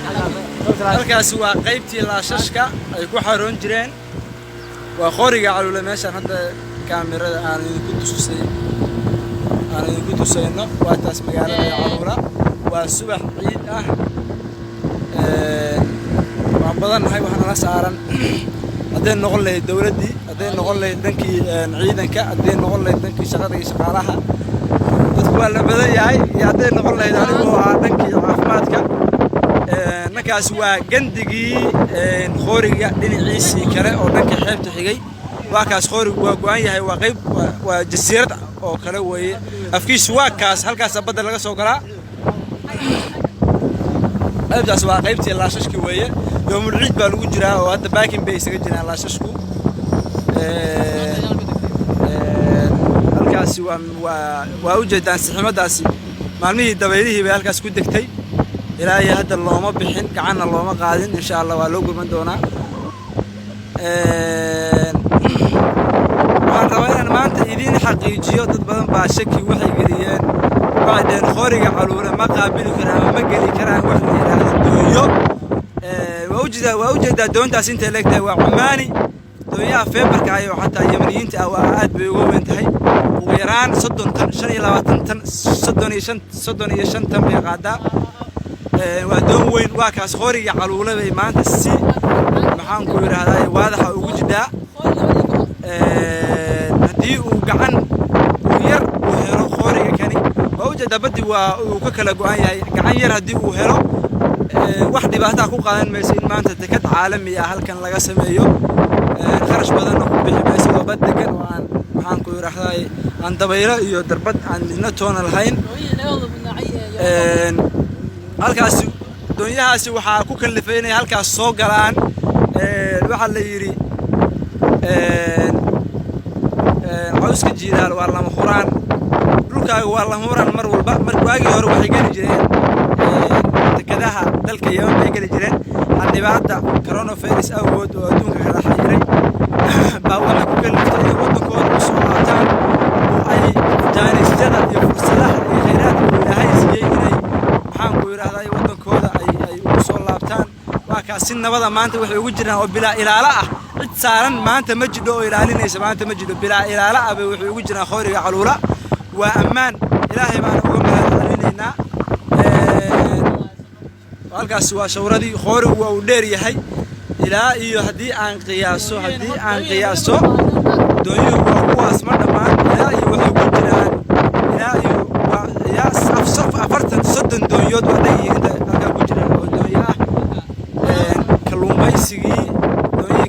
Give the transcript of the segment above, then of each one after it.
halkaas waa qaybtii laashashka ay ku xaroon jireen waa qoriga calula meeshan hadda kaamirada aan idinku tusayno waa taas magaalada calula waa subax ciid ah waan badannahay waxaana la saaran hadday noqon lahayd dowladdii hadday noqon lahayd dhankii ciidanka hadday noqon lahayd dhankii shaqada iyo shaqaalaha dadku waa la badan yahay iyo hadday noqon lahayd anigoo ah dhankii caafimaadka ninkaas waa gandigii qoriga dhinaciisii kale oo dhanka xeebta xigay waa kaas qorigu waa go'an yahay waa qayb waa jasiirad oo kale weeye afkiisu waa kaas halkaas badda laga soo galaa qaybtaas waa qaybtii laashashkii weeye yoomul ciid baa lagu jiraa oo hadda baakin bay isaga jiraan laashashku halkaasi waa ujeedaan siximadaasi maalmihii dabaylihii bay halkaas ku degtay ilaa iyo hadda looma bixin gacanna looma qaadin insha allah waa loo gurman doonaa waxaan rabaa inaan maanta idiin xaqiijiyo dad badan baa shaki waxay geliyeen waxay dhaheen qoriga caluule ma qaabili karaan ama ma geli karaan wax la yidhaahdo doonyo waa ujeedaa doontaas intay leegtahay waa cumaani doonyaha feebarka ah oo xataa yamaniyiinta ah waa aad bay uga weyn tahay ugu yaraan 30 tan 25 tan 35 tan bay qaadaa waa doon weyn waa kaas qoriga caluule bay maanta si maxaan ku yiraahdaa waadaxa ugu jidaa haddii uu gacan yar uu helo qoriga kani waa ujeedaa baddi waa uu ka kala go'an yahay gacan yar haddii uu helo wax dhibaato ku qaadan mayso in maanta dekad caalami ah halkan laga sameeyo kharash badan oo ku bixi mayso waa bad degan oo aan maxaan ku yiraahdaa aan dabaylo iyo darbad aan midna toona lahayn halkaas doonyahaasi waxaa ku kalifay inay halkaas soo galaan waxa la yiri cawska jiilaal waa lama huraan dhulkaaga waa lama huraan mar walba markii waagii hore waxay geli jireen dekadaha dalka Yemen bay geli jireen hadda coronavirus awgood oo adduunka kala xiriiray baa waxa ku kaliftay inay wadankooda u soo qaataan oo ay jaanisjada iyo fursadaha iyo kheyraadka Ilaahay siiyay inay maxaan ku yiraahdaa wadankooda ay ugu soo laabtaan waa kaas si nabada maanta waxay ugu jiraan oo bilaa ilaala ah cid saaran maanta ma jidho oo ilaalinaysa maanta ma jidho bilaa ilaala ah bay waxay ugu jiraan qoriga caluula waa ammaan Ilaahay baan uga mahadcelinaynaa halkaas waa shawradii qorigu waa uu dheer yahay ilaa iyo haddii aan qiyaaso doonyuhu waa kuwaas ma dhammaan ilaa iyo waxay ku jiraan ilaa iyo saf 40 doonyood waa dhan yihiin halkaa ku jiraan oo doonyo ah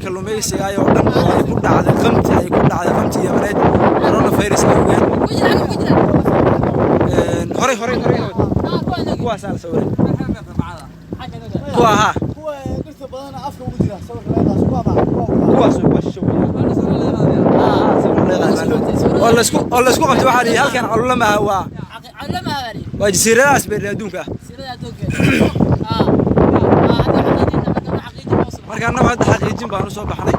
kalluumaysiga ayoo dhan oo ay ku dhacday qamti Yamaneed coronavirus awgeed horay kuwaas aan soo wareeg kuwaha dhirta badan afka ugu jira sawirkaas kuwaas oo la isku qabtay waxa ay halkan culamaha waa jasiiradaas bay adduunka marka annaga hadda xaqiijin baan u soo baxnay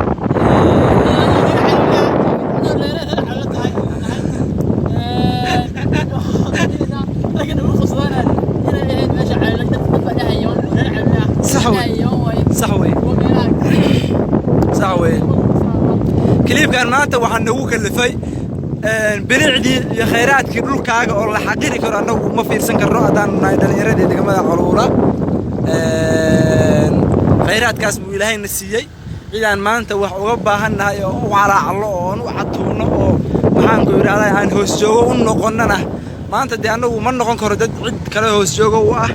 صح وين كليبكان maanta waxaan nagu kalifay bilicdii iyo kheyraadkii dhulkaaga oo la xaqiri karo anagu ma fiirsan karno adaan nahay dhalinyaradii degmada caluula kheyraadkaas buu Ilaahayna siiyay cidaan maanta wax uga baahannahay oo u calaacalo oo u catuuno oo maxaan ku yiraahdaa aan hoos joogo u noqonnana maanta de anagu ma noqon karo dad cid kale hoos joogo u ah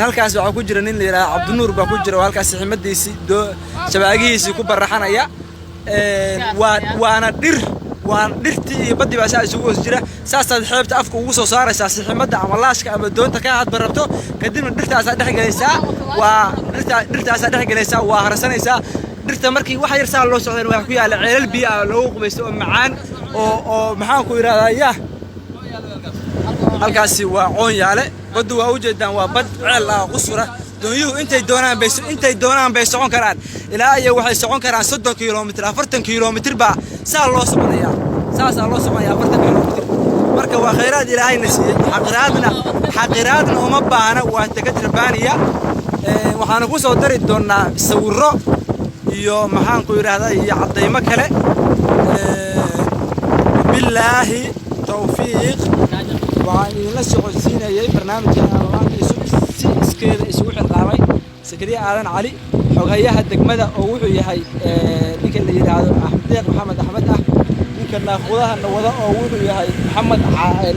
halkaas waxa ku jira nin la yiraahdo Cabdinuur baa ku jira halkaas ximadiisii shabaagihiisii ku baraxanaya waana dhirtii iyo badii baa saa isugu hoos jira saasaad xeebta afka ugu soo saaraysaa siximada ama laashka ama doonta ka had barabto kadibna dhirtaas dhex galaysaa waa harsanaysaa dhirta markii wax yar saa loo socdeen waxa ku yaala ceelal biyo ah loo qubaysto oo macaan oo maxaan ku yiraahdaa halkaasi waa coon yaale baddu waa u jeedaan waa bad ceel ah qusura doonyuhu intay doonaan bay socon karaan ilaa iyo waxay socon karaan 30 kiiloomitir 40 kiiloomitir baa saa loo soconayaa 40 kiiloomitir marka waa kheyraad Ilaahayna siiyay xaqraadna xaqiraadna uma baahna waa takad rabbaaniya waxaan ku soo dari doonaa sawirro iyo maxaan ku yiraahdaa iyo cadeymo kale billaahi tawfiiq waxaan idinla socodsiinayay barnaamijka aanlaankiisu si iskeeda isugu xilqaamay Sakariya Aadan Cali xogayaha degmada oo wuxuu yahay ninka la yiraahdo Axmed Maxamed Axmed ninka naaqudaha wada oo wuxuu yahay Maxamed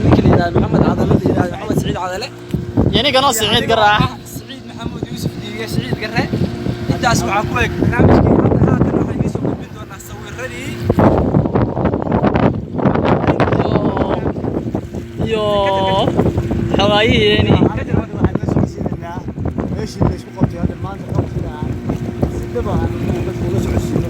ninka la yiraahdo Maxamed Cadale la yiraahdo Maxamed Saciid Cadale yani kana Saciid Garaa Saciid Maxamed Yuusuf iyo Saciid Garaa intaas waxa ku eeg barnaamijkii hadda waxaan idin soo gudbin doonaa sawirradii iyo xawaayihiini ماشي اللي اسمه قبضي هذا ما انت قبضي سيدبا انا بقول له